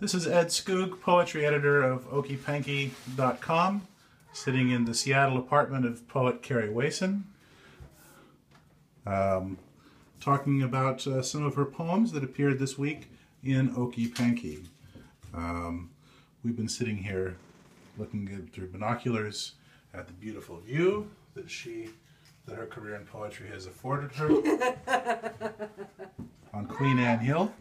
This is Ed Skoog, poetry editor of Okey-Panky.com, sitting in the Seattle apartment of poet Kary Wayson, talking about some of her poems that appeared this week in Okey-Panky. We've been sitting here looking through binoculars at the beautiful view that her career in poetry has afforded her on Queen Anne Hill.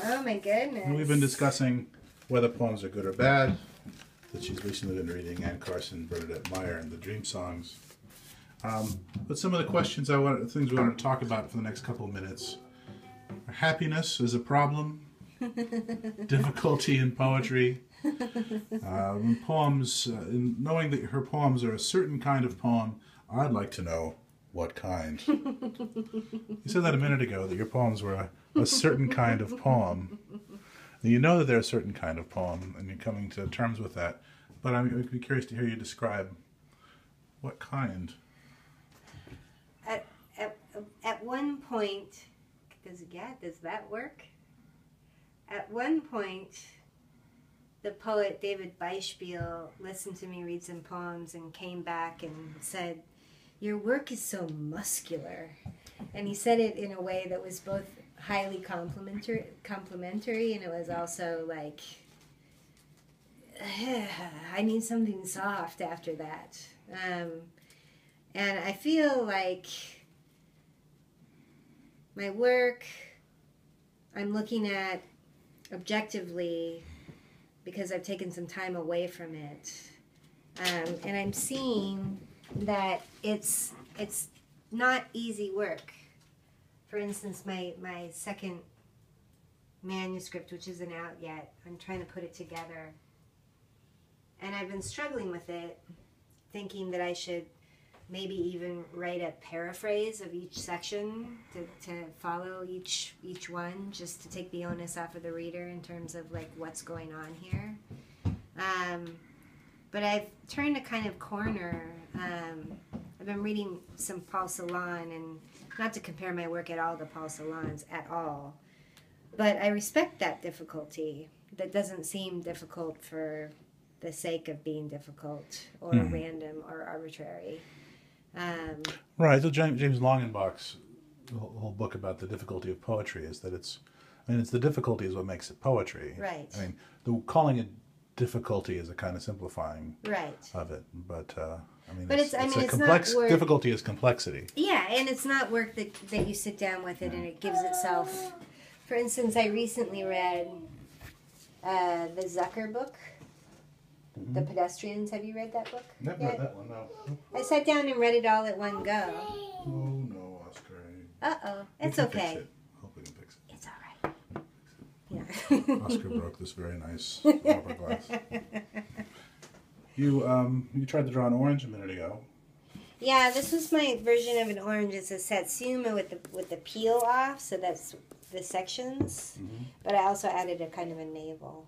Oh my goodness. And we've been discussing whether poems are good or bad, that she's recently been reading Anne Carson, Bernadette Meyer, and the Dream Songs. But some of the things we want to talk about for the next couple of minutes are happiness is a problem, difficulty in poetry, poems, knowing that her poems are a certain kind of poem. I'd like to know what kind. You said that a minute ago, that your poems were a certain kind of poem. And you know that they're a certain kind of poem, and you're coming to terms with that. But I'd be curious to hear you describe what kind. At one point, does that work? At one point, the poet David Beispiel listened to me read some poems and came back and said, "Your work is so muscular." And he said it in a way that was both highly complimentary, and it was also like, I need something soft after that. And I feel like my work, I'm looking at objectively because I've taken some time away from it. And I'm seeing that it's not easy work. For instance, my second manuscript, which isn't out yet, I'm trying to put it together. And I've been struggling with it, thinking that I should maybe even write a paraphrase of each section to follow each one, just to take the onus off of the reader in terms of like what's going on here. But I've turned a kind of corner. I've been reading some Paul Celan, and not to compare my work at all to Paul Celan's at all, but I respect that difficulty. That doesn't seem difficult for the sake of being difficult or random or arbitrary. Right. So James Longenbach's whole book about the difficulty of poetry is that it's the difficulty is what makes it poetry. Right. I mean, calling it difficulty is a kind of simplifying of it, but difficulty is complexity. Yeah, and it's not work that you sit down with it and it gives itself. For instance, I recently read the Zucker book, The Pedestrians. Have you read that book? Never read that one, no. I sat down and read it all at one go. Oh no, Oscar. Uh-oh, it's okay. Hope we can fix it. It's all right. Yeah. Oscar broke this very nice opera glass. You tried to draw an orange a minute ago. Yeah, this was my version of an orange. It's a satsuma with the peel off, so that's the sections. But I also added a kind of a navel.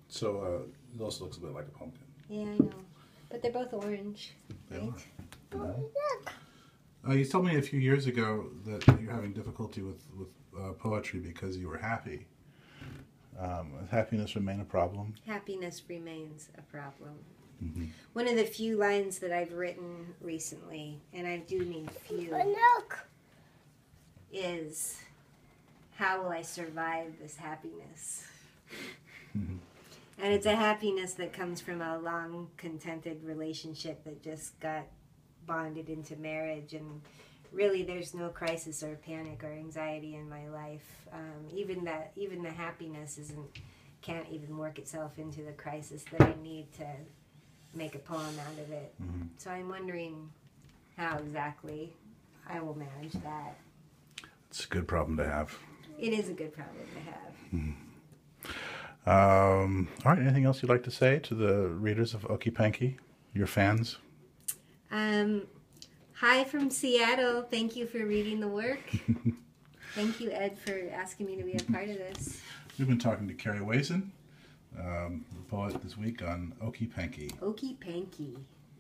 So it also looks a bit like a pumpkin. Yeah, I know. But they're both orange. They right? are. You told me a few years ago that you're having difficulty with poetry because you were happy. Does happiness remain a problem? Happiness remains a problem. One of the few lines that I've written recently, and I do mean few, is, "How will I survive this happiness?" And it's a happiness that comes from a long, contented relationship that just got bonded into marriage, and really there's no crisis or panic or anxiety in my life. Even the happiness can't even work itself into the crisis that I need to make a poem out of it. So I'm wondering how exactly I will manage that. It's a good problem to have. It is a good problem to have. All right, anything else you'd like to say to the readers of Okey-Panky, your fans? Hi from Seattle. Thank you for reading the work. Thank you, Ed, for asking me to be a part of this. We've been talking to Kary Wayson, the poet this week on Okey-Panky. Okey-Panky.